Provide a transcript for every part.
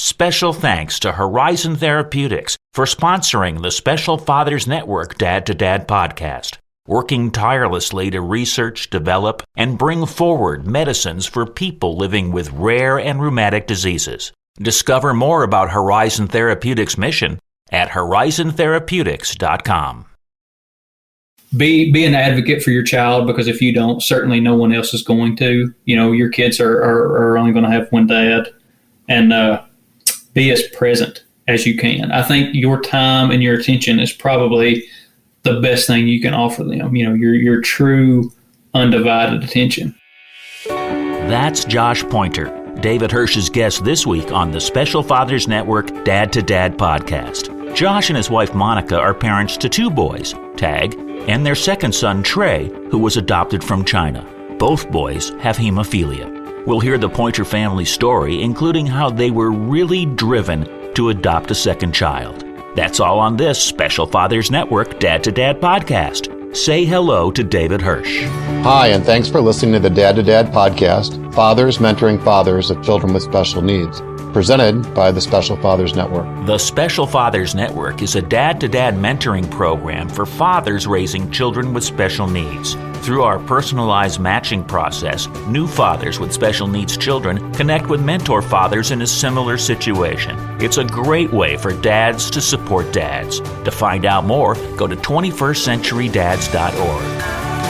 Special thanks to Horizon Therapeutics for sponsoring the Special Fathers Network Dad to Dad podcast, working tirelessly to research, develop, and bring forward medicines for people living with rare and rheumatic diseases. Discover more about Horizon Therapeutics' mission at horizontherapeutics.com. Be an advocate for your child, because if you don't, certainly no one else is going to. You know, your kids are only going to have one dad. And be as present as you can. I think your time and your attention is probably the best thing you can offer them. You know, your true undivided attention. That's Josh Poynter, David Hirsch's guest this week on the Special Fathers Network Dad to Dad podcast. Josh and his wife Monica are parents to two boys, Tag, and their second son, Trey, who was adopted from China. Both boys have hemophilia. We'll hear the Poynter family story, including how they were really driven to adopt a second child. That's all on this Special Fathers Network Dad to Dad podcast. Say hello to David Hirsch. Hi, and thanks for listening to the Dad to Dad podcast, Fathers Mentoring Fathers of Children with Special Needs, presented by the Special Fathers Network. The Special Fathers Network is a dad-to-dad mentoring program for fathers raising children with special needs. Through our personalized matching process, new fathers with special needs children connect with mentor fathers in a similar situation. It's a great way for dads to support dads. To find out more, go to 21stcenturydads.org.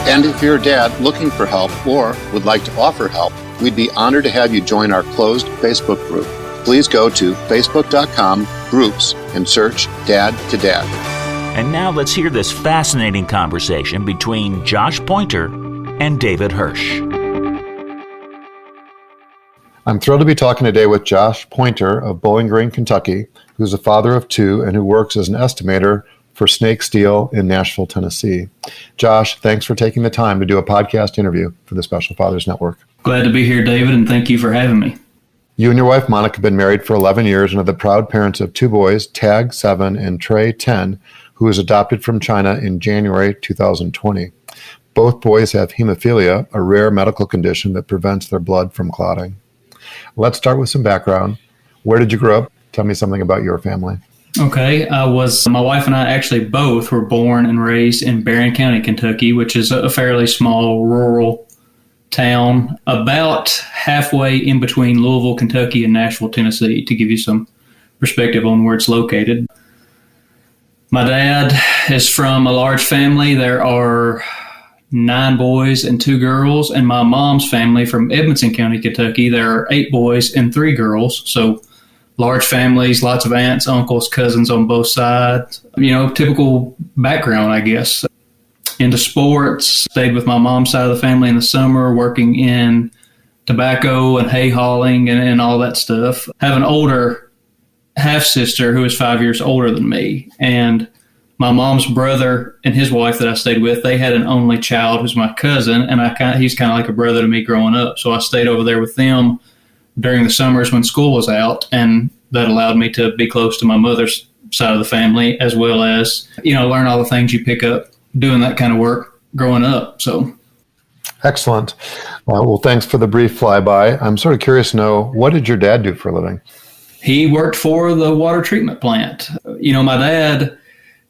And if you're a dad looking for help or would like to offer help, we'd be honored to have you join our closed Facebook group. Please go to facebook.com/groups and search Dad to Dad. And now let's hear this fascinating conversation between Josh Poynter and David Hirsch. I'm thrilled to be talking today with Josh Poynter of Bowling Green, Kentucky, who's a father of two and who works as an estimator for Snake Steel in Nashville, Tennessee. Josh, thanks for taking the time to do a podcast interview for the Special Fathers Network. Glad to be here, David, and thank you for having me. You and your wife, Monica, have been married for 11 years and are the proud parents of two boys, Tag, 7, and Trey, 10, who was adopted from China in January 2020. Both boys have hemophilia, a rare medical condition that prevents their blood from clotting. Let's start with some background. Where did you grow up? Tell me something about your family. Okay, my wife and I actually both were born and raised in Barron County, Kentucky, which is a fairly small rural town, about halfway in between Louisville, Kentucky, and Nashville, Tennessee, to give you some perspective on where it's located. My dad is from a large family. There are 9 boys and 2 girls, and my mom's family from Edmonson County, Kentucky, there are 8 boys and 3 girls. So large families, lots of aunts, uncles, cousins on both sides. You know, typical background, I guess. Into sports, stayed with my mom's side of the family in the summer, working in tobacco and hay hauling and all that stuff. Have an older half-sister who is 5 years older than me. And my mom's brother and his wife that I stayed with, they had an only child who's my cousin, and he's kind of like a brother to me growing up. So I stayed over there with them during the summers when school was out, and that allowed me to be close to my mother's side of the family, as well as, you know, learn all the things you pick up doing that kind of work growing up. So, excellent. Well, thanks for the brief flyby. I'm sort of curious to know, what did your dad do for a living? He worked for the water treatment plant. You know, my dad,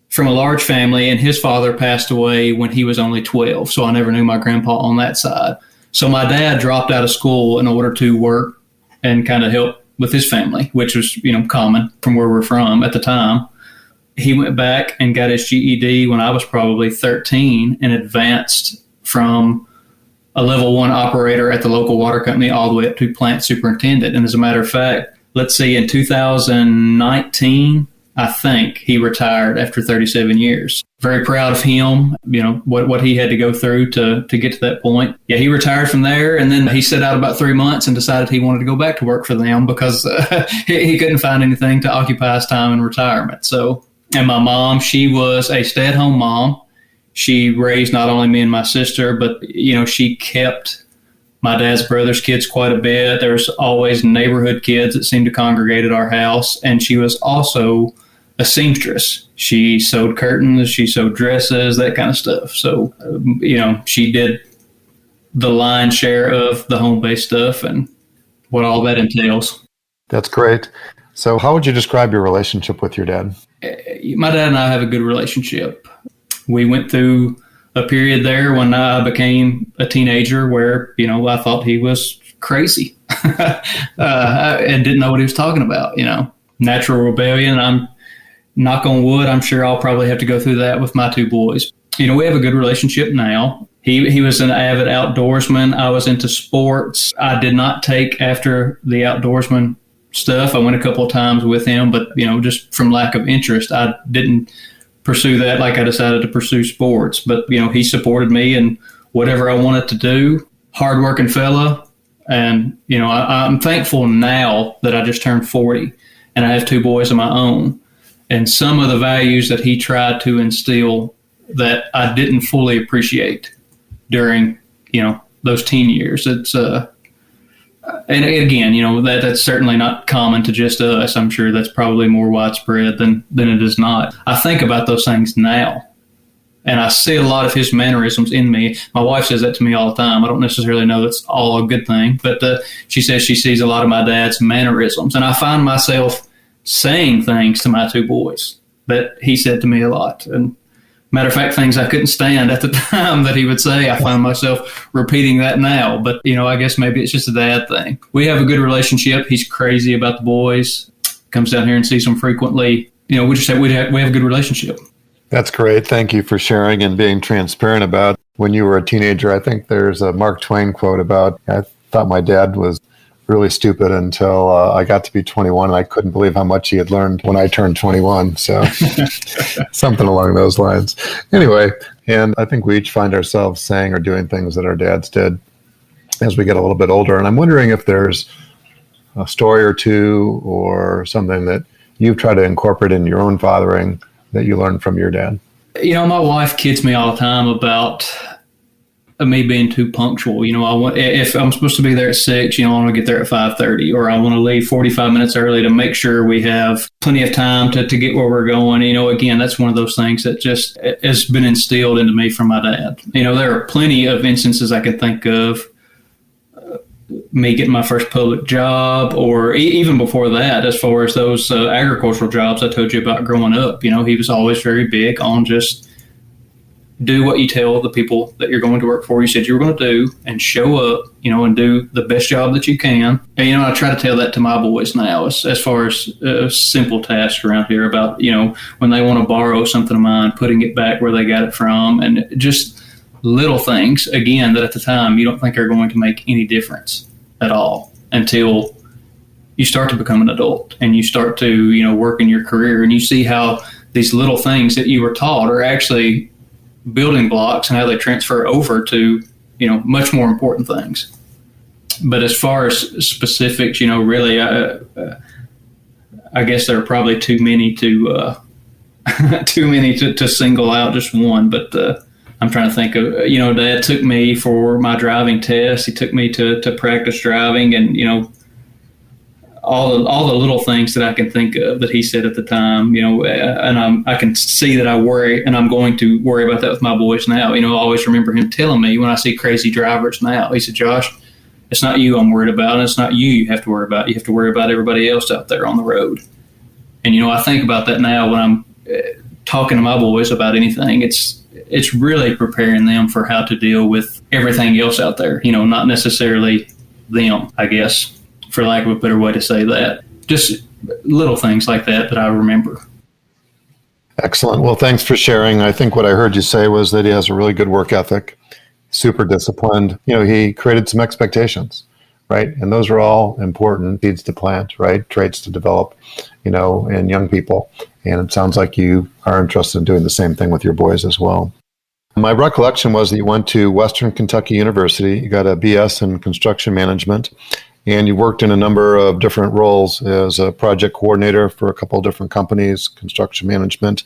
from a large family, and his father passed away when he was only 12, so I never knew my grandpa on that side. So my dad dropped out of school in order to work and kind of help with his family, which was, you know, common from where we're from at the time. He went back and got his GED when I was probably 13 and advanced from a level 1 operator at the local water company all the way up to plant superintendent. And as a matter of fact, let's see, in 2019, I think he retired after 37 years. Very proud of him, you know, what he had to go through to get to that point. Yeah, he retired from there, and then he set out about 3 months and decided he wanted to go back to work for them because he couldn't find anything to occupy his time in retirement. So, and my mom, she was a stay-at-home mom. She raised not only me and my sister, but, you know, she kept my dad's brother's kids quite a bit. There's always neighborhood kids that seemed to congregate at our house. And she was also a seamstress. She sewed curtains, she sewed dresses, that kind of stuff. So, you know, she did the lion's share of the home-based stuff and what all that entails. That's great. So how would you describe your relationship with your dad? My dad and I have a good relationship. We went through a period there when I became a teenager where, I thought he was crazy and didn't know what he was talking about, natural rebellion. I'm knock on wood. I'm sure I'll probably have to go through that with my two boys. We have a good relationship now. He was an avid outdoorsman. I was into sports. I did not take after the outdoorsman stuff. I went a couple of times with him, but, just from lack of interest, I didn't pursue that like I decided to pursue sports. But, he supported me in whatever I wanted to do. Hardworking fella. And, I'm thankful now that I just turned 40 and I have two boys of my own. And some of the values that he tried to instill that I didn't fully appreciate during, those teen years. It's, and again, that's certainly not common to just us. I'm sure that's probably more widespread than it is not. I think about those things now, and I see a lot of his mannerisms in me. My wife says that to me all the time. I don't necessarily know that's all a good thing, but she says she sees a lot of my dad's mannerisms, and I find myself saying things to my two boys that he said to me a lot. And matter of fact, things I couldn't stand at the time that he would say, I find myself repeating that now. But, I guess maybe it's just a dad thing. We have a good relationship. He's crazy about the boys, comes down here and sees them frequently. We have a good relationship. That's great. Thank you for sharing and being transparent about when you were a teenager. I think there's a Mark Twain quote about, I thought my dad was really stupid until I got to be 21, and I couldn't believe how much he had learned when I turned 21. So something along those lines. Anyway, and I think we each find ourselves saying or doing things that our dads did as we get a little bit older. And I'm wondering if there's a story or two or something that you've tried to incorporate in your own fathering that you learned from your dad. My wife kids me all the time about me being too punctual. If I'm supposed to be there at 6, I want to get there at 5:30, or I want to leave 45 minutes early to make sure we have plenty of time to get where we're going. Again, that's one of those things that just has been instilled into me from my dad. There are plenty of instances I can think of, me getting my first public job, or even before that, as far as those agricultural jobs I told you about growing up. He was always very big on just do what you tell the people that you're going to work for. You said you were going to do, and show up, and do the best job that you can. And, I try to tell that to my boys now as far as simple tasks around here about, when they want to borrow something of mine, putting it back where they got it from, and just little things, again, that at the time you don't think are going to make any difference at all until you start to become an adult and you start to, work in your career, and you see how these little things that you were taught are actually building blocks and how they transfer over to, much more important things. But as far as specifics, really, I guess there are probably too many to single out just one. But I'm trying to think of, Dad took me for my driving test. He took me to practice driving, and, all the little things that I can think of that he said at the time, and I can see that I worry, and I'm going to worry about that with my boys now. I always remember him telling me when I see crazy drivers now, he said, Josh, it's not you I'm worried about, and it's not you have to worry about. You have to worry about everybody else out there on the road. And, I think about that now when I'm talking to my boys about anything. It's really preparing them for how to deal with everything else out there, not necessarily them, I guess, for lack of a better way to say that. Just little things like that I remember. Excellent. Well, thanks for sharing. I think what I heard you say was that he has a really good work ethic, super disciplined. He created some expectations, right? And those are all important seeds to plant, right? Traits to develop, in young people. And it sounds like you are interested in doing the same thing with your boys as well. My recollection was that you went to Western Kentucky University. You got a BS in construction management, and you worked in a number of different roles as a project coordinator for a couple of different companies, construction management,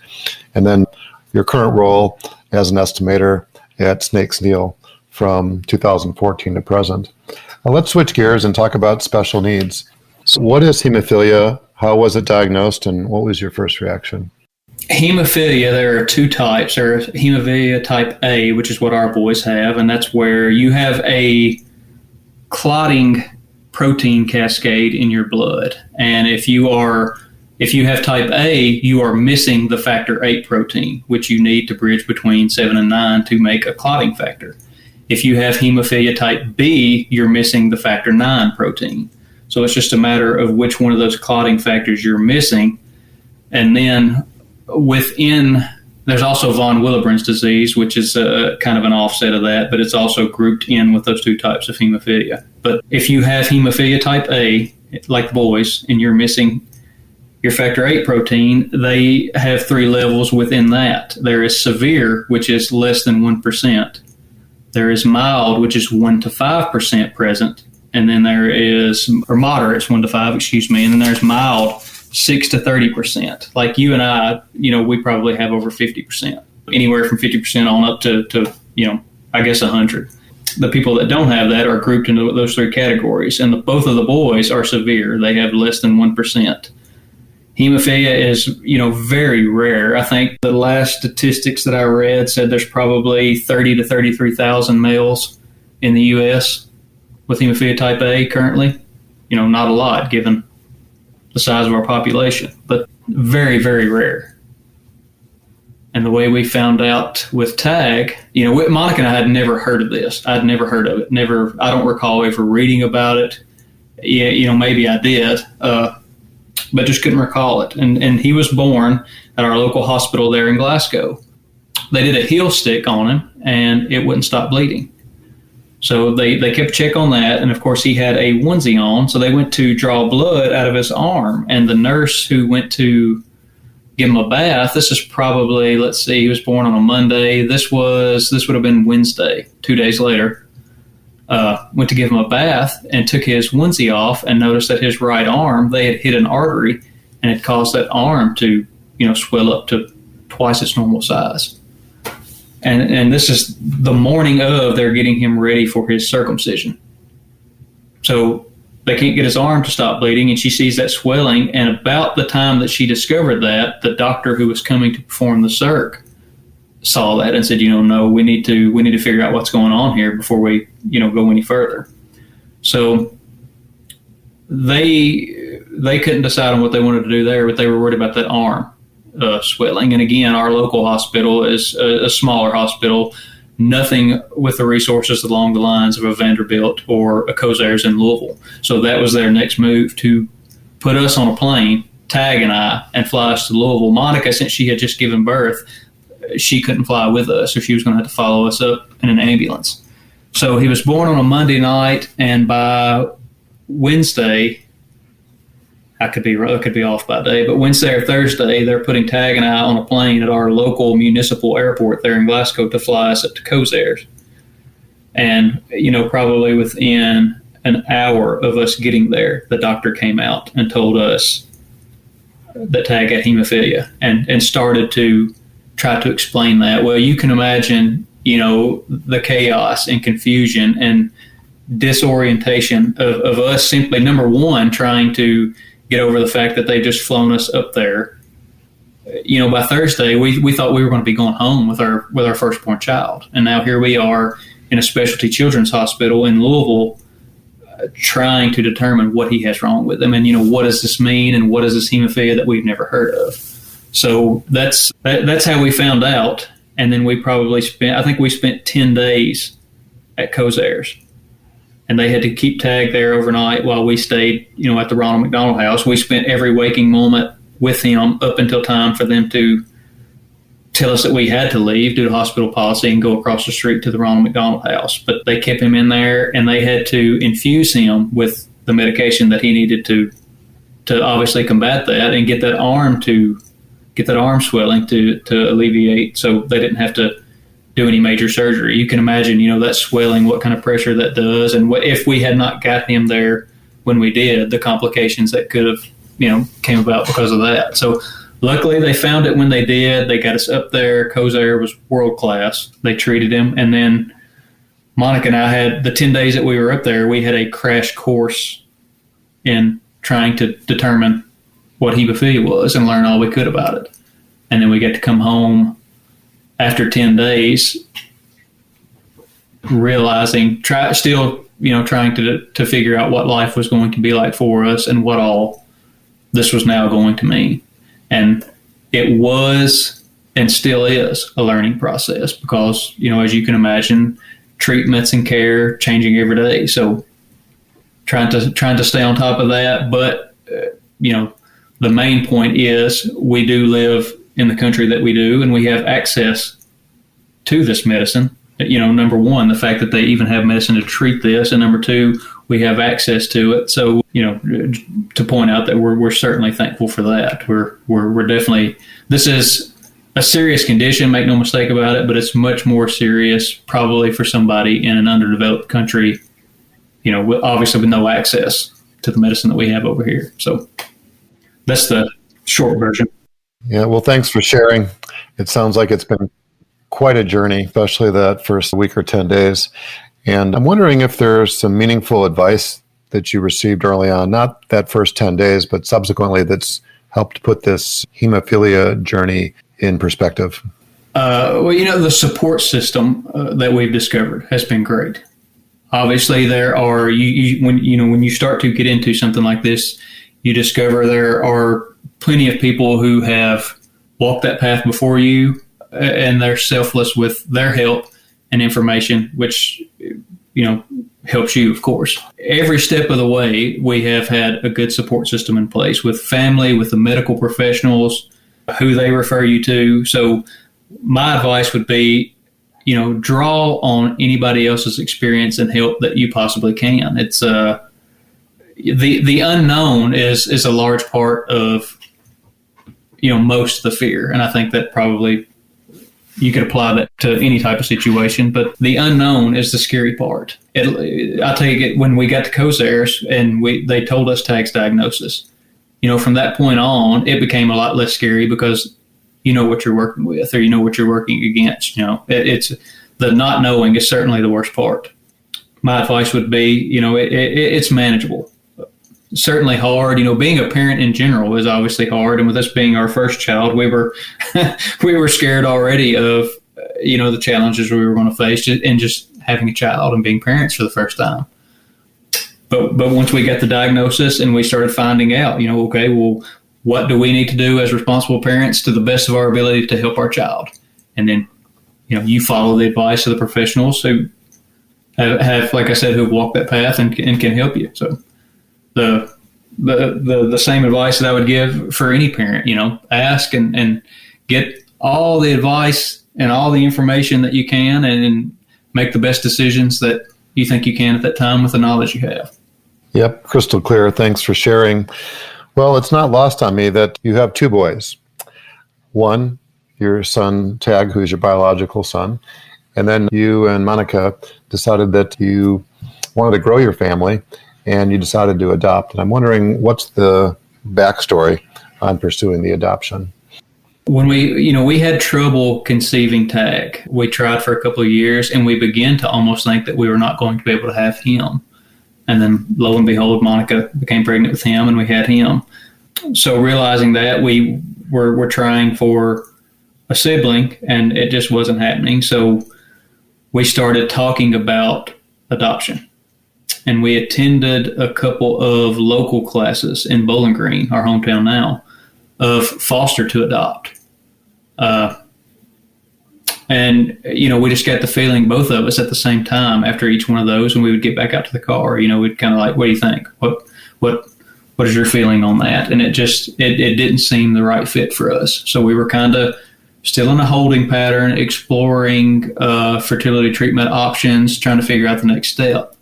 and then your current role as an estimator at Snakes Neal from 2014 to present. Now let's switch gears and talk about special needs. So what is hemophilia? How was it diagnosed, and what was your first reaction? Hemophilia, there are two types. There's hemophilia type A, which is what our boys have, and that's where you have a clotting protein cascade in your blood. And if you have type A, you are missing the factor VIII protein, which you need to bridge between 7 and 9 to make a clotting factor. If you have hemophilia type B, you're missing the factor IX protein. So it's just a matter of which one of those clotting factors you're missing. And then there's also von Willebrand's disease, which is kind of an offset of that, but it's also grouped in with those two types of hemophilia. But if you have hemophilia type A, like boys, and you're missing your factor VIII protein, they have 3 levels within that. There is severe, which is less than 1%. There is mild, which is 1 to 5% present. And then there is, or moderate, it's 1 to 5, and then there's mild, 6 to 30%. Like you and I, we probably have over 50%, anywhere from 50% on up to I guess 100. The people that don't have that are grouped into those 3 categories, and both of the boys are severe. They have less than 1%. Hemophilia is, very rare. I think the last statistics that I read said there's probably 30 to 33,000 males in the U.S. with hemophilia type A currently. Not a lot given the size of our population, but very, very rare. And the way we found out with TAG, Monica and I had never heard of this. I'd never heard of it. I don't recall ever reading about it. Yeah, maybe I did. But just couldn't recall it. And he was born at our local hospital there in Glasgow. They did a heel stick on him, and it wouldn't stop bleeding. So they kept check on that, and of course he had a onesie on, so they went to draw blood out of his arm, and the nurse who went to give him a bath, this is probably, he was born on a Monday, this would have been Wednesday, 2 days later, went to give him a bath and took his onesie off and noticed that his right arm, they had hit an artery and it caused that arm to, swell up to twice its normal size. And this is the morning of they're getting him ready for his circumcision. So they can't get his arm to stop bleeding, and she sees that swelling. And about the time that she discovered that, the doctor who was coming to perform the circ saw that and said, no, we need to figure out what's going on here before we, go any further. So they couldn't decide on what they wanted to do there, but they were worried about that arm swelling. And again, our local hospital is a smaller hospital, nothing with the resources along the lines of a Vanderbilt or a Kosair's in Louisville. So that was their next move, to put us on a plane, Tag and I, and fly us to Louisville. Monica, since she had just given birth, she couldn't fly with us, so she was going to have to follow us up in an ambulance. So he was born on a Monday night, and by Wednesday, I could be off by day, but Wednesday or Thursday, they're putting Tag and I on a plane at our local municipal airport there in Glasgow to fly us up to Kosair's. And, probably within an hour of us getting there, the doctor came out and told us that Tag had hemophilia and started to try to explain that. Well, you can imagine, the chaos and confusion and disorientation of us simply, number one, trying to get over the fact that they just flown us up there. By Thursday, we thought we were going to be going home with our firstborn child. And now here we are in a specialty children's hospital in Louisville, trying to determine what he has wrong with him. And, what does this mean? And what is this hemophilia that we've never heard of? So that's how we found out. And then we probably spent 10 days at Kosair's. And they had to keep Tag there overnight while we stayed, at the Ronald-McDonald-House. We spent every waking moment with him up until time for them to tell us that we had to leave due to hospital policy and go across the street to the Ronald-McDonald-House. But they kept him in there, and they had to infuse him with the medication that he needed to obviously combat that and get that arm swelling to alleviate, so they didn't have to do any major surgery. You can imagine, that swelling, what kind of pressure that does, and what if we had not got him there when we did, the complications that could have, came about because of that. So luckily they found it when they did. They got us up there. Kosair was world class. They treated him, and then Monica and I had the 10 days that we were up there, we had a crash course in trying to determine what hemophilia was and learn all we could about it. And then we got to come home after 10 days, realizing, still trying to figure out what life was going to be like for us and what all this was now going to mean. And it was and still is a learning process because, as you can imagine, treatments and care changing every day. So trying to stay on top of that. But, the main point is we do live in the country that we do, and we have access to this medicine. Number one, the fact that they even have medicine to treat this, and number two, we have access to it. So, to point out that we're certainly thankful for that. We're definitely, this is a serious condition, make no mistake about it, but it's much more serious probably for somebody in an underdeveloped country, obviously with no access to the medicine that we have over here. So that's the short version. Yeah, well, thanks for sharing. It sounds like it's been quite a journey, especially that first week or 10 days. And I'm wondering if there's some meaningful advice that you received early on, not that first 10 days, but subsequently that's helped put this hemophilia journey in perspective. The support system that we've discovered has been great. Obviously, there are, when you start to get into something like this, you discover there are plenty of people who have walked that path before you, and they're selfless with their help and information, which, helps you, of course. Every step of the way, we have had a good support system in place with family, with the medical professionals, who they refer you to. So my advice would be, draw on anybody else's experience and help that you possibly can. It's the unknown is a large part of, most of the fear. And I think that probably you could apply that to any type of situation, but the unknown is the scary part. I take it when we got to Kosair and they told us Tag's diagnosis, from that point on, it became a lot less scary because you know what you're working with, or you know what you're working against. It's the not knowing is certainly the worst part. My advice would be, it's manageable. Certainly hard. Being a parent in general is obviously hard, and with us being our first child, we were scared already of the challenges we were going to face, and just having a child and being parents for the first time. But once we got the diagnosis and we started finding out, okay, well, what do we need to do as responsible parents to the best of our ability to help our child? And then, you follow the advice of the professionals who have, like I said, who've walked that path and can help you. So the same advice that I would give for any parent, ask and get all the advice and all the information that you can, and make the best decisions that you think you can at that time with the knowledge you have. Yep, crystal clear. Thanks for sharing. Well, it's not lost on me that you have two boys. One, your son, Tag, who's your biological son, and then you and Monica decided that you wanted to grow your family, and you decided to adopt. And I'm wondering, what's the backstory on pursuing the adoption? When we had trouble conceiving Tag, we tried for a couple of years, and we began to almost think that we were not going to be able to have him. And then, lo and behold, Monica became pregnant with him, and we had him. So realizing that, we were trying for a sibling, and it just wasn't happening. So we started talking about adoption. And we attended a couple of local classes in Bowling Green, our hometown now, of foster to adopt. And, we just got the feeling, both of us at the same time, after each one of those, and we would get back out to the car, we'd kind of like, what do you think? What is your feeling on that? And it didn't seem the right fit for us. So we were kind of still in a holding pattern, exploring fertility treatment options, trying to figure out the next step.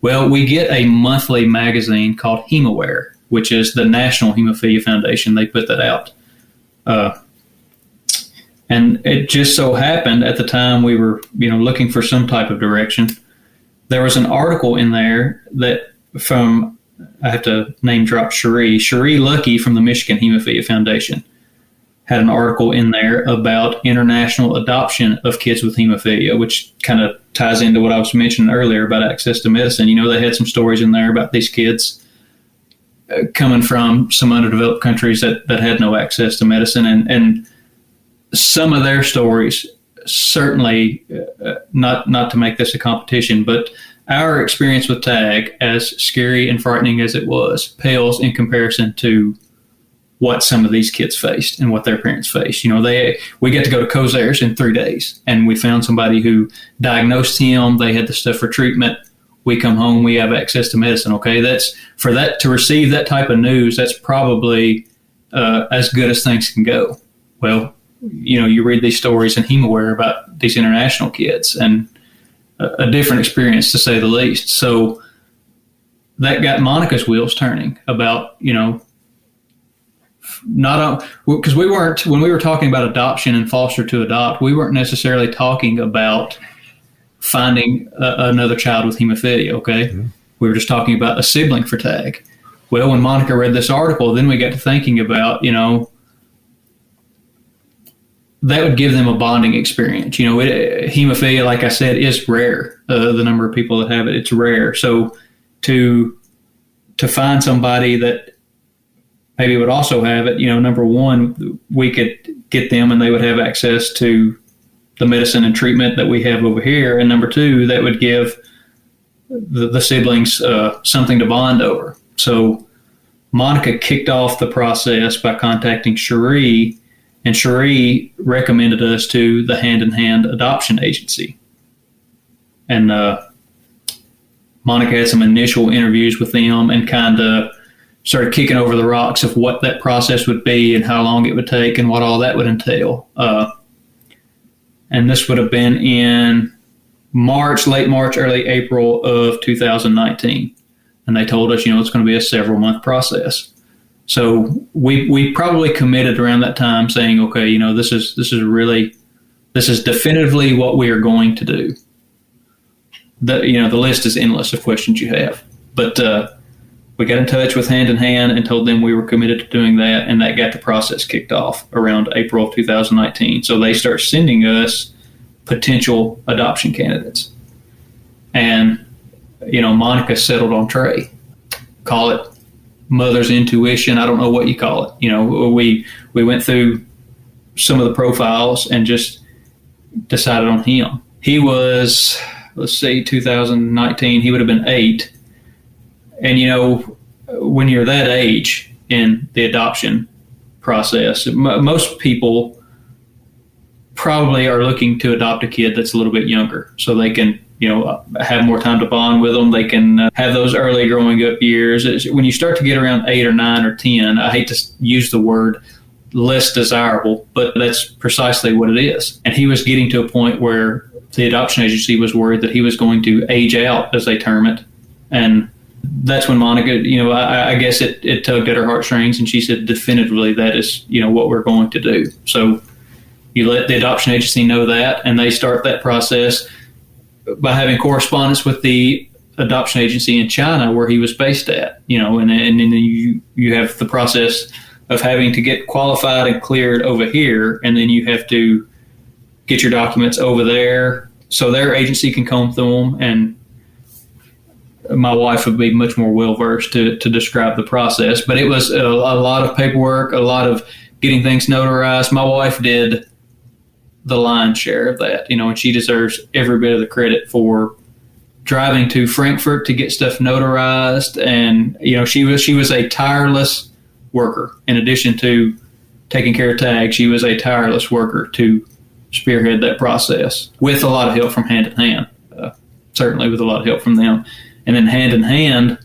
Well, we get a monthly magazine called HemoWare, which is the National Hemophilia Foundation. They put that out. And it just so happened at the time we were, looking for some type of direction. There was an article in there that I have to name drop Sheree Lucky from the Michigan Hemophilia Foundation had an article in there about international adoption of kids with hemophilia, which kind of ties into what I was mentioning earlier about access to medicine. They had some stories in there about these kids coming from some underdeveloped countries that had no access to medicine. And some of their stories, certainly not to make this a competition, but our experience with TAG, as scary and frightening as it was, pales in comparison to what some of these kids faced and what their parents faced. We get to go to Kosair's in 3 days, and we found somebody who diagnosed him. They had the stuff for treatment. We come home, we have access to medicine. Okay, to receive that type of news, that's probably as good as things can go. Well, you read these stories in HemoWare about these international kids, and a different experience to say the least. So that got Monica's wheels turning about, because when we were talking about adoption and foster to adopt, we weren't necessarily talking about finding another child with hemophilia, okay? Mm-hmm. We were just talking about a sibling for TAG. Well, when Monica read this article, then we got to thinking about, that would give them a bonding experience. Hemophilia, like I said, is rare. The number of people that have it, it's rare. So to find somebody that maybe would also have it, number one, we could get them and they would have access to the medicine and treatment that we have over here. And number two, that would give the siblings something to bond over. So Monica kicked off the process by contacting Cherie, and Cherie recommended us to the Hand in Hand Adoption Agency. And Monica had some initial interviews with them and kind of started kicking over the rocks of what that process would be and how long it would take and what all that would entail. And this would have been in late March, early April of 2019. And they told us, it's going to be a several month process. So we probably committed around that time saying, okay, this is definitively what we are going to do. The list is endless of questions you have, but we got in touch with Hand in Hand and told them we were committed to doing that, and that got the process kicked off around April of 2019. So they start sending us potential adoption candidates, and Monica settled on Trey. Call it mother's intuition. I don't know what you call it. We went through some of the profiles and just decided on him. He was, 2019, he would have been 8. And, when you're that age in the adoption process, most people probably are looking to adopt a kid that's a little bit younger so they can, have more time to bond with them. They can have those early growing up years. When you start to get around 8 or 9 or 10, I hate to use the word less desirable, but that's precisely what it is. And he was getting to a point where the adoption agency was worried that he was going to age out, as they term it. And that's when Monica, I guess it tugged at her heartstrings, and she said definitively that is, what we're going to do. So you let the adoption agency know that, and they start that process by having correspondence with the adoption agency in China where he was based at, and then you have the process of having to get qualified and cleared over here, and then you have to get your documents over there so their agency can comb through them. And my wife would be much more well-versed to describe the process, but it was a lot of paperwork, a lot of getting things notarized. My wife did the lion's share of that, and she deserves every bit of the credit for driving to Frankfurt to get stuff notarized. And, she was a tireless worker. In addition to taking care of TAG, she was a tireless worker to spearhead that process with a lot of help from Hand in Hand, certainly with a lot of help from them. And then Hand in Hand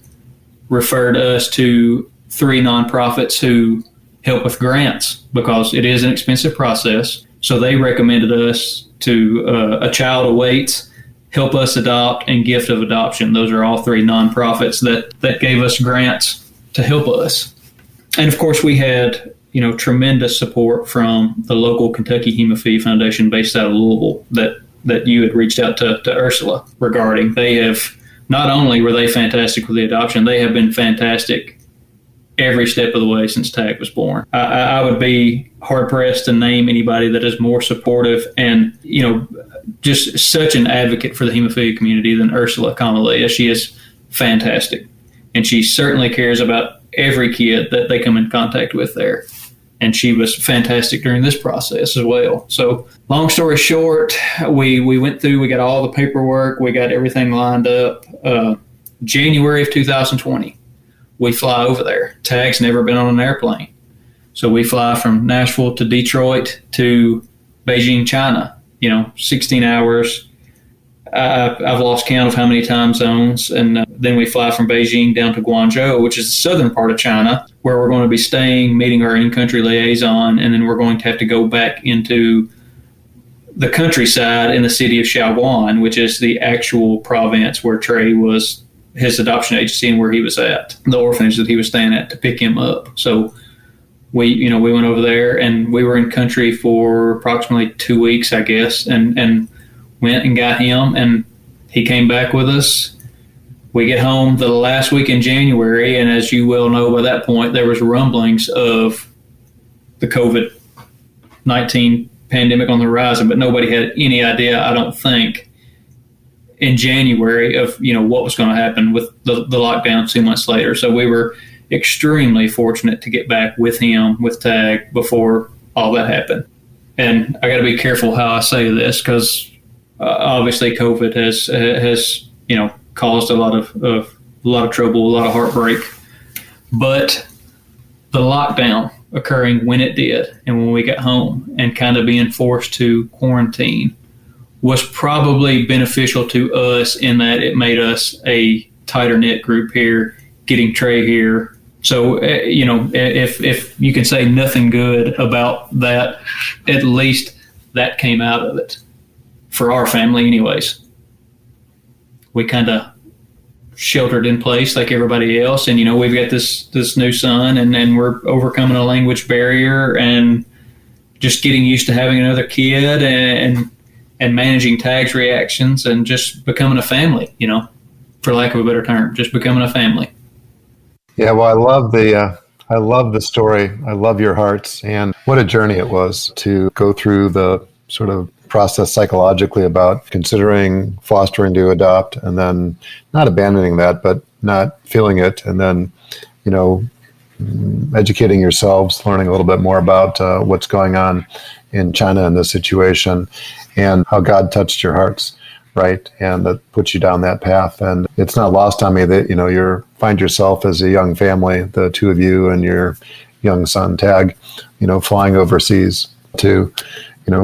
referred us to 3 nonprofits who help with grants because it is an expensive process. So they recommended us to A Child Awaits, Help Us Adopt, and Gift of Adoption. Those are all 3 nonprofits that gave us grants to help us. And of course, we had tremendous support from the local Kentucky Hemophilia Foundation based out of Louisville that you had reached out to Ursula regarding. They have, not only were they fantastic with the adoption, they have been fantastic every step of the way since TAG was born. I would be hard-pressed to name anybody that is more supportive and, just such an advocate for the hemophilia community than Ursula Kamalia. She is fantastic, and she certainly cares about every kid that they come in contact with there. And she was fantastic during this process as well. So long story short, we went through, we got all the paperwork, we got everything lined up. January of 2020, we fly over there. Tag's never been on an airplane. So we fly from Nashville to Detroit to Beijing, China, 16 hours. I've lost count of how many time zones. And then we fly from Beijing down to Guangzhou, which is the southern part of China, where we're going to be staying, meeting our in-country liaison, and then we're going to have to go back into the countryside in the city of Shaoguan, which is the actual province where Trey was, his adoption agency, and where he was at, the orphanage that he was staying at, to pick him up. So we went over there, and we were in country for approximately 2 weeks, I guess, and went and got him, and he came back with us. We get home the last week in January, and as you well know, by that point, there was rumblings of the COVID-19 pandemic on the horizon, but nobody had any idea, I don't think, in January of what was going to happen with the lockdown 2 months later. So we were extremely fortunate to get back with him, with Tag, before all that happened. And I got to be careful how I say this, because obviously COVID has caused a lot of trouble, a lot of heartbreak. But the lockdown occurring when it did, and when we got home, and kind of being forced to quarantine, was probably beneficial to us in that it made us a tighter knit group here, getting Trey here. So, if you can say nothing good about that, at least that came out of it for our family anyways. We kind of sheltered in place like everybody else. And, we've got this new son, and we're overcoming a language barrier and just getting used to having another kid and managing Tag's reactions and just becoming a family, for lack of a better term, just becoming a family. Yeah, well, I love the story. I love your hearts, and what a journey it was to go through the sort of process psychologically about considering fostering to adopt, and then not abandoning that, but not feeling it, and then, educating yourselves, learning a little bit more about what's going on in China in this situation, and how God touched your hearts. Right. And that puts you down that path. And it's not lost on me that, you find yourself as a young family, the two of you and your young son, Tag, flying overseas to,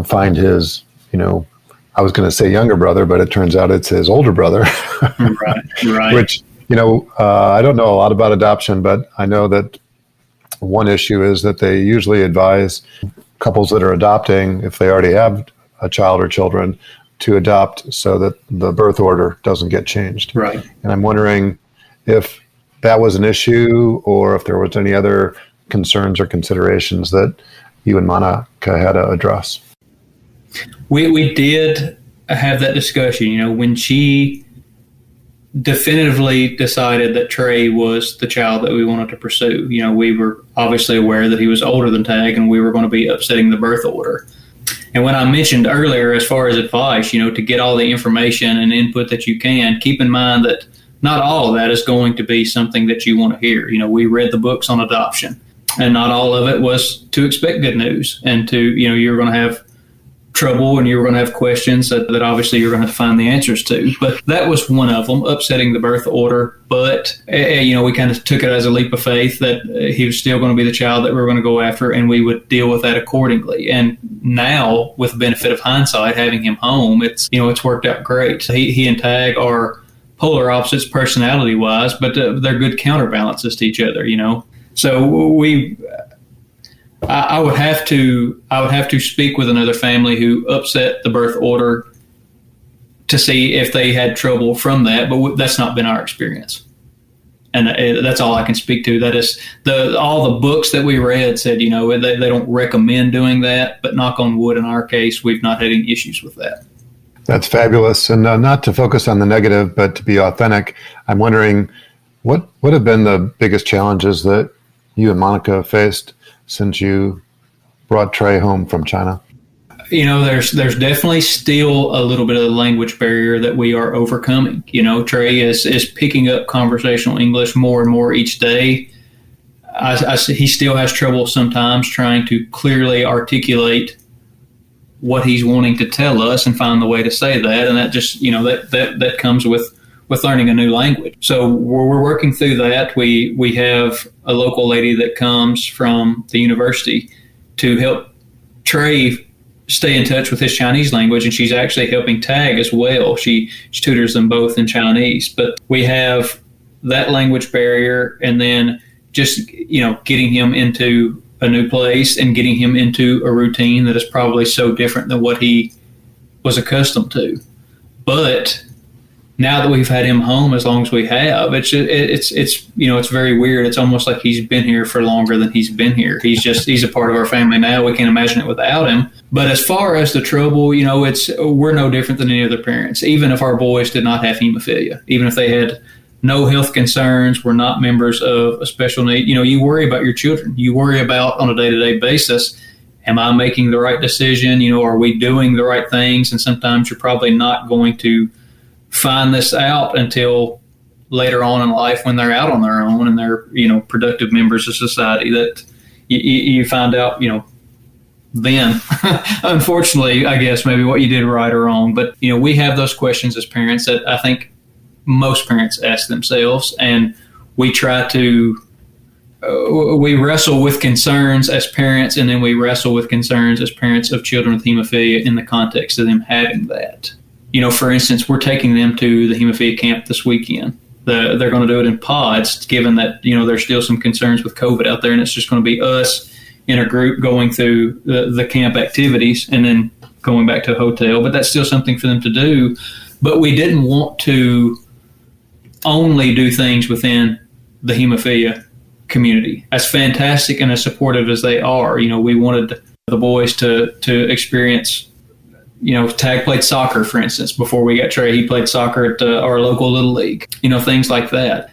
find his, I was going to say younger brother, but it turns out it's his older brother. Right. Which, I don't know a lot about adoption, but I know that one issue is that they usually advise couples that are adopting, if they already have a child or children, to adopt so that the birth order doesn't get changed. Right. And I'm wondering if that was an issue, or if there was any other concerns or considerations that you and Monica had to address. We did have that discussion, when she definitively decided that Trey was the child that we wanted to pursue. We were obviously aware that he was older than Tag, and we were going to be upsetting the birth order. And when I mentioned earlier, as far as advice, to get all the information and input that you can, keep in mind that not all of that is going to be something that you want to hear. We read the books on adoption, and not all of it was to expect good news, and to, you're going to have trouble, and you're going to have questions that obviously you're going to have to find the answers to. But that was one of them, upsetting the birth order. But, we kind of took it as a leap of faith that he was still going to be the child that we were going to go after, and we would deal with that accordingly. And now, with the benefit of hindsight, having him home, it's worked out great. He and Tag are polar opposites personality-wise, but they're good counterbalances to each other, So I would have to speak with another family who upset the birth order to see if they had trouble from that, but that's not been our experience, and that's all I can speak to. That is all the books that we read said they don't recommend doing that, but knock on wood, in our case, we've not had any issues with that. That's fabulous, and not to focus on the negative, but to be authentic. I'm wondering what have been the biggest challenges that you and Monica faced since you brought Trey home from China? There's definitely still a little bit of the language barrier that we are overcoming. Trey is picking up conversational English more and more each day. he still has trouble sometimes trying to clearly articulate what he's wanting to tell us and find the way to say that. And that just, that comes with learning a new language. So we're working through that. We have a local lady that comes from the university to help Trey stay in touch with his Chinese language, and she's actually helping Tag as well. She tutors them both in Chinese. But we have that language barrier, and then just, getting him into a new place and getting him into a routine that is probably so different than what he was accustomed to. But now that we've had him home as long as we have, it's very weird. It's almost like he's been here for longer than he's been here. He's a part of our family now. We can't imagine it without him. But as far as the trouble, we're no different than any other parents. Even if our boys did not have hemophilia, even if they had no health concerns, were not members of a special need, you worry about your children. You worry about on a day-to-day basis, am I making the right decision? Are we doing the right things? And sometimes you're probably not going to find this out until later on in life when they're out on their own and they're, productive members of society, that you find out, then, unfortunately, I guess maybe what you did right or wrong. But, we have those questions as parents that I think most parents ask themselves, and we try to, we wrestle with concerns as parents, and then we wrestle with concerns as parents of children with hemophilia in the context of them having that. For instance, we're taking them to the hemophilia camp this weekend. They're going to do it in pods, given that, there's still some concerns with COVID out there, and it's just going to be us in a group going through the camp activities and then going back to a hotel. But that's still something for them to do. But we didn't want to only do things within the hemophilia community. As fantastic and as supportive as they are, we wanted the boys to experience, Tag played soccer, for instance. Before we got Trey, he played soccer at our local little league, things like that.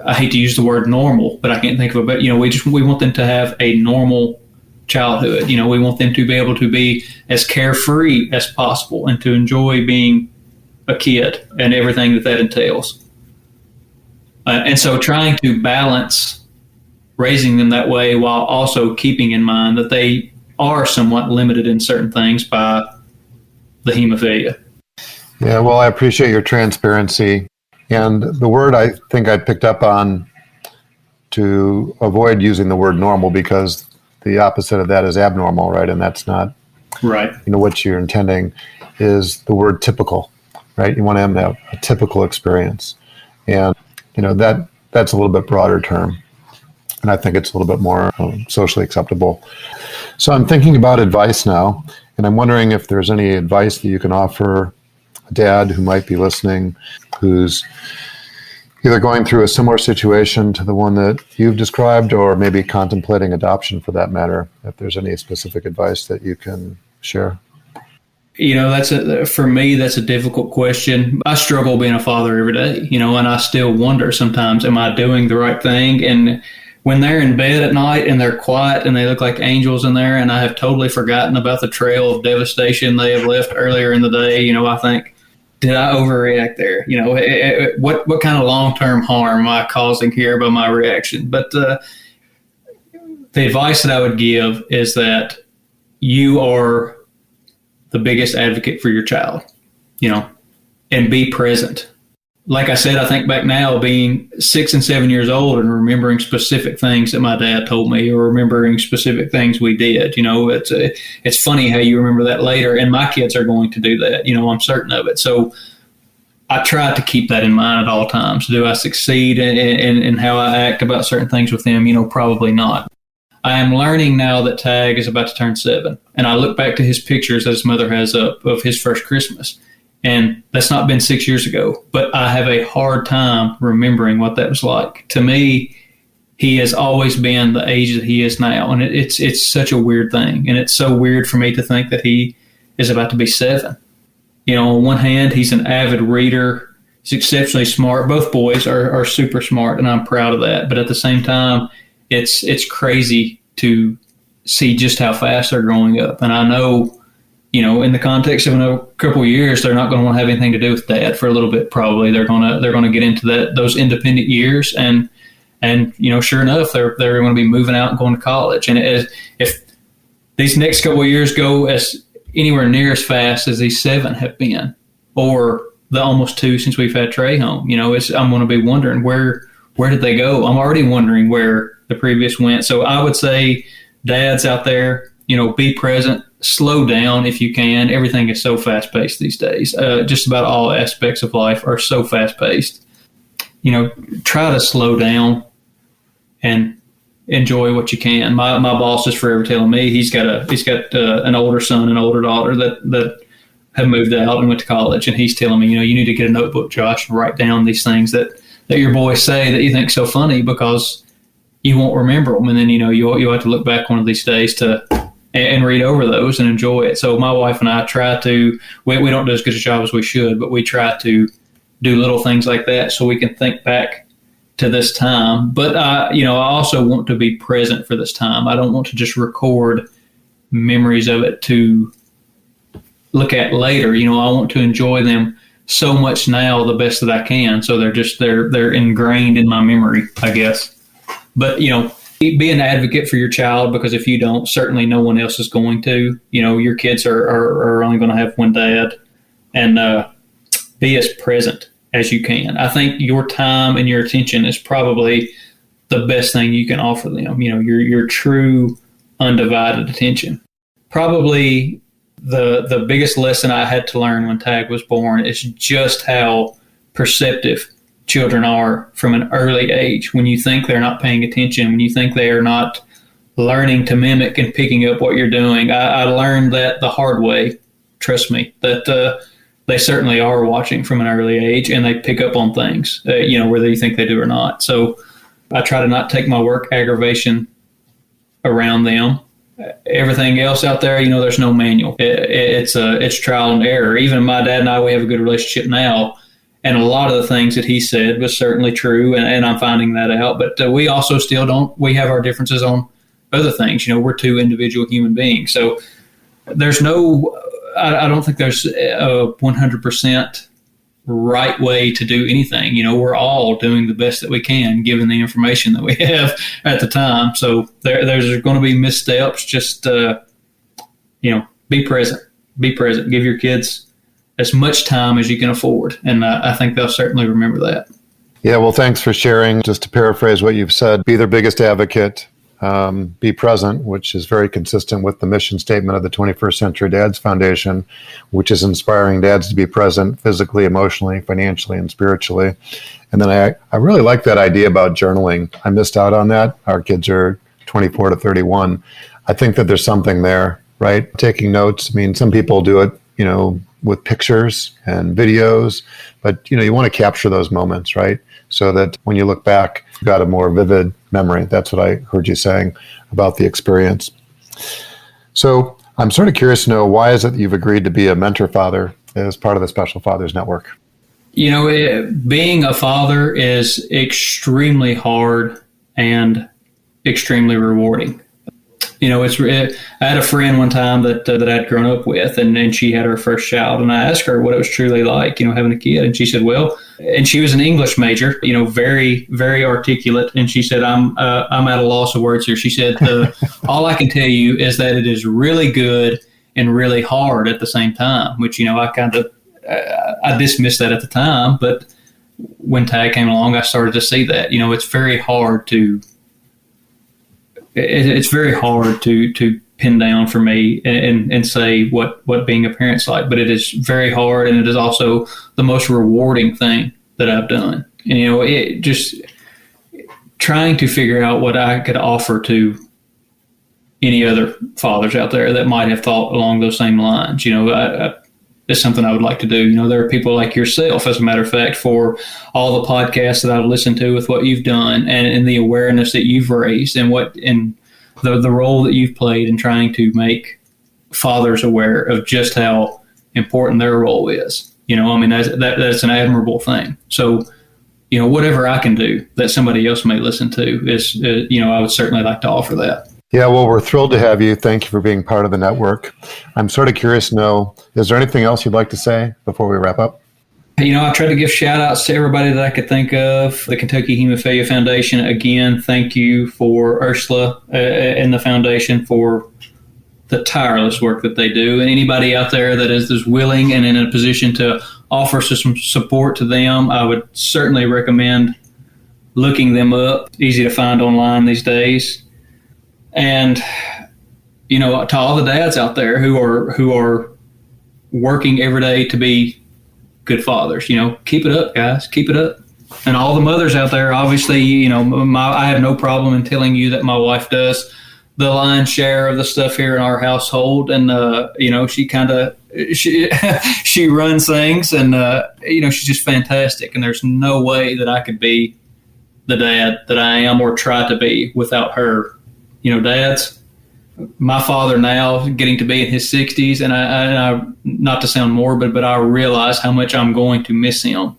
I hate to use the word normal, but I can't think of it. But, we want them to have a normal childhood. We want them to be able to be as carefree as possible and to enjoy being a kid and everything that entails. And so trying to balance raising them that way while also keeping in mind that they are somewhat limited in certain things by the hemophilia. Yeah, well, I appreciate your transparency. And the word I think I picked up on, to avoid using the word normal, because the opposite of that is abnormal, right? And that's not right. What you're intending is the word typical, right? You want them to have a typical experience. And, that's a little bit broader term. And I think it's a little bit more socially acceptable. So I'm thinking about advice now, and I'm wondering if there's any advice that you can offer a dad who might be listening, who's either going through a similar situation to the one that you've described, or maybe contemplating adoption for that matter, if there's any specific advice that you can share. For me, that's a difficult question. I struggle being a father every day, and I still wonder sometimes, am I doing the right thing? And when they're in bed at night and they're quiet and they look like angels in there, and I have totally forgotten about the trail of devastation they have left earlier in the day, I think, did I overreact there? What kind of long-term harm am I causing here by my reaction? But the advice that I would give is that you are the biggest advocate for your child, and be present. Like I said, I think back now, being 6 and 7 years old and remembering specific things that my dad told me, or remembering specific things we did. It's funny how you remember that later, and my kids are going to do that. I'm certain of it. So I try to keep that in mind at all times. Do I succeed in how I act about certain things with them? Probably not. I am learning now that Tag is about to turn 7, and I look back to his pictures that his mother has up of his first Christmas. And that's not been 6 years ago, but I have a hard time remembering what that was like. To me, he has always been the age that he is now, and it's such a weird thing. And it's so weird for me to think that he is about to be 7. On one hand, he's an avid reader. He's exceptionally smart. Both boys are super smart, and I'm proud of that. But at the same time, it's crazy to see just how fast they're growing up. And I know, in the context of a couple of years, they're not going to want to have anything to do with dad for a little bit. Probably they're going to get into those independent years, and And, sure enough, they're going to be moving out and going to college. And if these next couple of years go as anywhere near as fast as these 7 have been, or the almost 2 since we've had Trey home, I'm going to be wondering where did they go? I'm already wondering where the previous went. So I would say dads out there, be present, slow down if you can. Everything is so fast paced these days. Just about all aspects of life are so fast paced. Try to slow down and enjoy what you can. My boss is forever telling me he's got an older son and older daughter that have moved out and went to college, and he's telling me, you need to get a notebook, Josh, and write down these things that your boys say that you think so funny, because you won't remember them, and then you'll have to look back one of these days and read over those and enjoy it. So my wife and I try to, we don't do as good a job as we should, but we try to do little things like that so we can think back to this time. But I also want to be present for this time. I don't want to just record memories of it to look at later. I want to enjoy them so much now, the best that I can. So they're ingrained in my memory, I guess. But be an advocate for your child, because if you don't, certainly no one else is going to. Your kids are only going to have one dad, and be as present as you can. I think your time and your attention is probably the best thing you can offer them. Your true undivided attention. Probably the biggest lesson I had to learn when Tag was born is just how perceptive children are from an early age. When you think they're not paying attention, when you think they are not learning to mimic and picking up what you're doing. I learned that the hard way. Trust me, that they certainly are watching from an early age, and they pick up on things, whether you think they do or not. So I try to not take my work aggravation around them. Everything else out there, there's no manual. It's trial and error. Even my dad and I, we have a good relationship now, and a lot of the things that he said was certainly true, and I'm finding that out. But we also still don't. We have our differences on other things. We're 2 individual human beings, so there's no. I don't think there's a 100% right way to do anything. We're all doing the best that we can given the information that we have at the time. So there's going to be missteps. Just, be present. Be present. Give your kids as much time as you can afford. And I think they'll certainly remember that. Yeah, well, thanks for sharing. Just to paraphrase what you've said, be their biggest advocate. Be present, which is very consistent with the mission statement of the 21st Century Dads Foundation, which is inspiring dads to be present physically, emotionally, financially, and spiritually. And then I really like that idea about journaling. I missed out on that. Our kids are 24 to 31. I think that there's something there, right? Taking notes. I mean, some people do it, with pictures and videos, but, you want to capture those moments, right? So that when you look back, you've got a more vivid memory. That's what I heard you saying about the experience. So I'm sort of curious to know, why is it that you've agreed to be a mentor father as part of the Special Fathers Network? Being a father is extremely hard and extremely rewarding. I had a friend one time that I'd grown up with, and she had her first child, and I asked her what it was truly like, having a kid, and she said, well, and she was an English major, very, very articulate, and she said, I'm at a loss of words here. She said, all I can tell you is that it is really good and really hard at the same time, which, I dismissed that at the time, but when Tag came along, I started to see that, it's very hard to pin down for me and say what being a parent's like, but it is very hard, and it is also the most rewarding thing that I've done. And, it just trying to figure out what I could offer to any other fathers out there that might have thought along those same lines. It's something I would like to do. There are people like yourself, as a matter of fact, for all the podcasts that I've listened to with what you've done and the awareness that you've raised and the role that you've played in trying to make fathers aware of just how important their role is. That's an admirable thing. So, whatever I can do that somebody else may listen to is, I would certainly like to offer that. Yeah, well, we're thrilled to have you. Thank you for being part of the network. I'm sort of curious to know, is there anything else you'd like to say before we wrap up? I tried to give shout outs to everybody that I could think of. The Kentucky Hemophilia Foundation, again, thank you for Ursula and the foundation for the tireless work that they do. And anybody out there that is willing and in a position to offer some support to them, I would certainly recommend looking them up. Easy to find online these days. And, to all the dads out there who are working every day to be good fathers, keep it up, guys, keep it up. And all the mothers out there, obviously, I have no problem in telling you that my wife does the lion's share of the stuff here in our household. And, she runs things and, she's just fantastic. And there's no way that I could be the dad that I am or try to be without her. Dads, my father now getting to be in his 60s, and I not to sound morbid, but I realize how much I'm going to miss him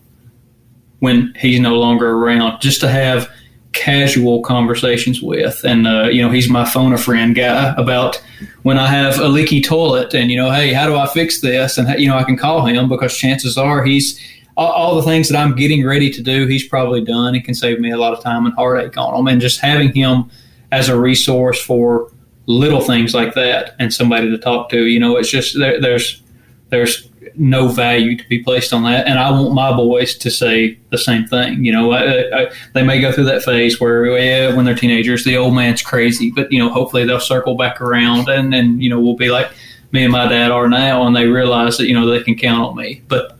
when he's no longer around, just to have casual conversations with. And, he's my phone-a-friend guy about when I have a leaky toilet and, hey, how do I fix this? And, I can call him because chances are he's all the things that I'm getting ready to do, he's probably done. It can save me a lot of time and heartache on him. And just having him as a resource for little things like that and somebody to talk to, it's just there's no value to be placed on that. And I want my boys to say the same thing. They may go through that phase where, when they're teenagers, the old man's crazy, but, hopefully they'll circle back around and we'll be like me and my dad are now, and they realize that, they can count on me. But,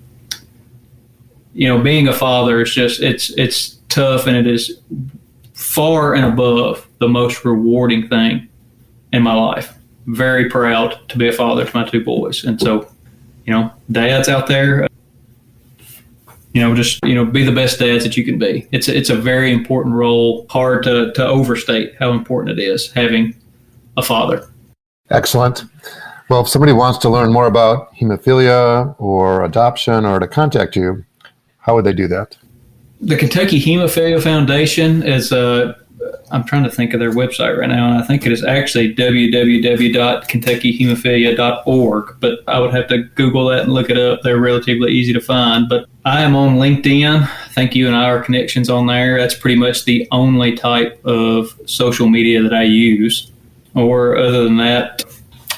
being a father is just, it's tough, and it is far and above the most rewarding thing in my life. Very proud to be a father to my two boys. And so, dads out there, just, be the best dads that you can be. It's a very important role, hard to overstate how important it is having a father. Excellent. Well, if somebody wants to learn more about hemophilia or adoption or to contact you, how would they do that? The Kentucky Hemophilia Foundation is I'm trying to think of their website right now, and I think it is actually www.kentuckyhemophilia.org, but I would have to Google that and look it up. They're relatively easy to find. But I am on LinkedIn. Thank you, and I are connections on there. That's pretty much the only type of social media that I use. Or other than that,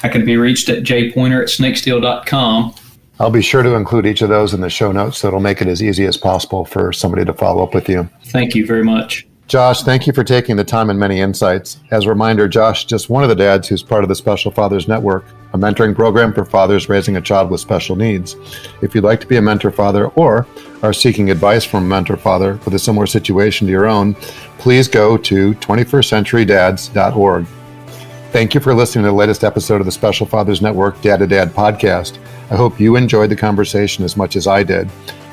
I can be reached at jpoynter@snakesteel.com. I'll be sure to include each of those in the show notes, so it'll make it as easy as possible for somebody to follow up with you. Thank you very much. Josh, thank you for taking the time and many insights. As a reminder, Josh is just one of the dads who's part of the Special Fathers Network, a mentoring program for fathers raising a child with special needs. If you'd like to be a mentor father or are seeking advice from a mentor father with a similar situation to your own, please go to 21stcenturydads.org. Thank you for listening to the latest episode of the Special Fathers Network Dad to Dad podcast. I hope you enjoyed the conversation as much as I did.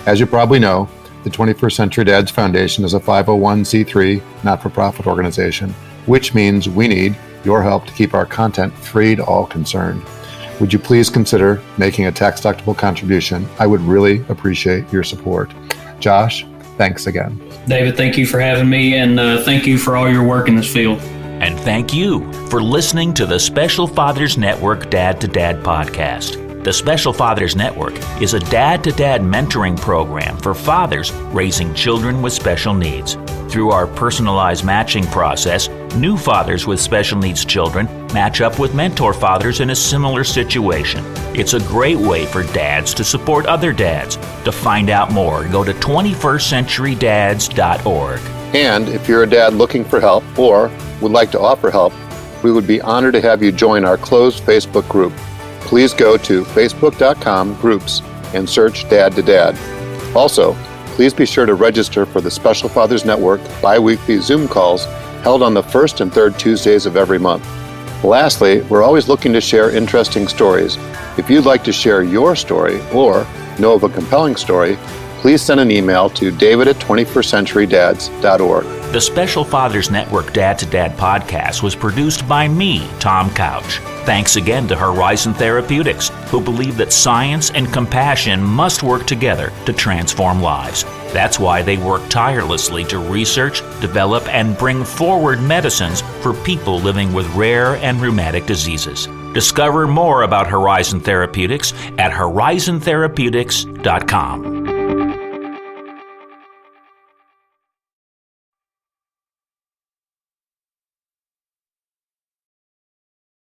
As you probably know, the 21st Century Dads Foundation is a 501c3 not-for-profit organization, which means we need your help to keep our content free to all concerned. Would you please consider making a tax-deductible contribution? I would really appreciate your support. Josh, thanks again. David, thank you for having me, and thank you for all your work in this field. And thank you for listening to the Special Fathers Network Dad to Dad podcast. The Special Fathers Network is a dad-to-dad mentoring program for fathers raising children with special needs. Through our personalized matching process, new fathers with special needs children match up with mentor fathers in a similar situation. It's a great way for dads to support other dads. To find out more, go to 21stcenturydads.org. And if you're a dad looking for help or would like to offer help, we would be honored to have you join our closed Facebook group. Please go to facebook.com/groups and search Dad to Dad. Also, please be sure to register for the Special Fathers Network bi-weekly Zoom calls held on the first and third Tuesdays of every month. Lastly, we're always looking to share interesting stories. If you'd like to share your story or know of a compelling story, please send an email to david@21stcenturydads.org. The Special Fathers Network Dad to Dad podcast was produced by me, Tom Couch. Thanks again to Horizon Therapeutics, who believe that science and compassion must work together to transform lives. That's why they work tirelessly to research, develop, and bring forward medicines for people living with rare and rheumatic diseases. Discover more about Horizon Therapeutics at horizontherapeutics.com.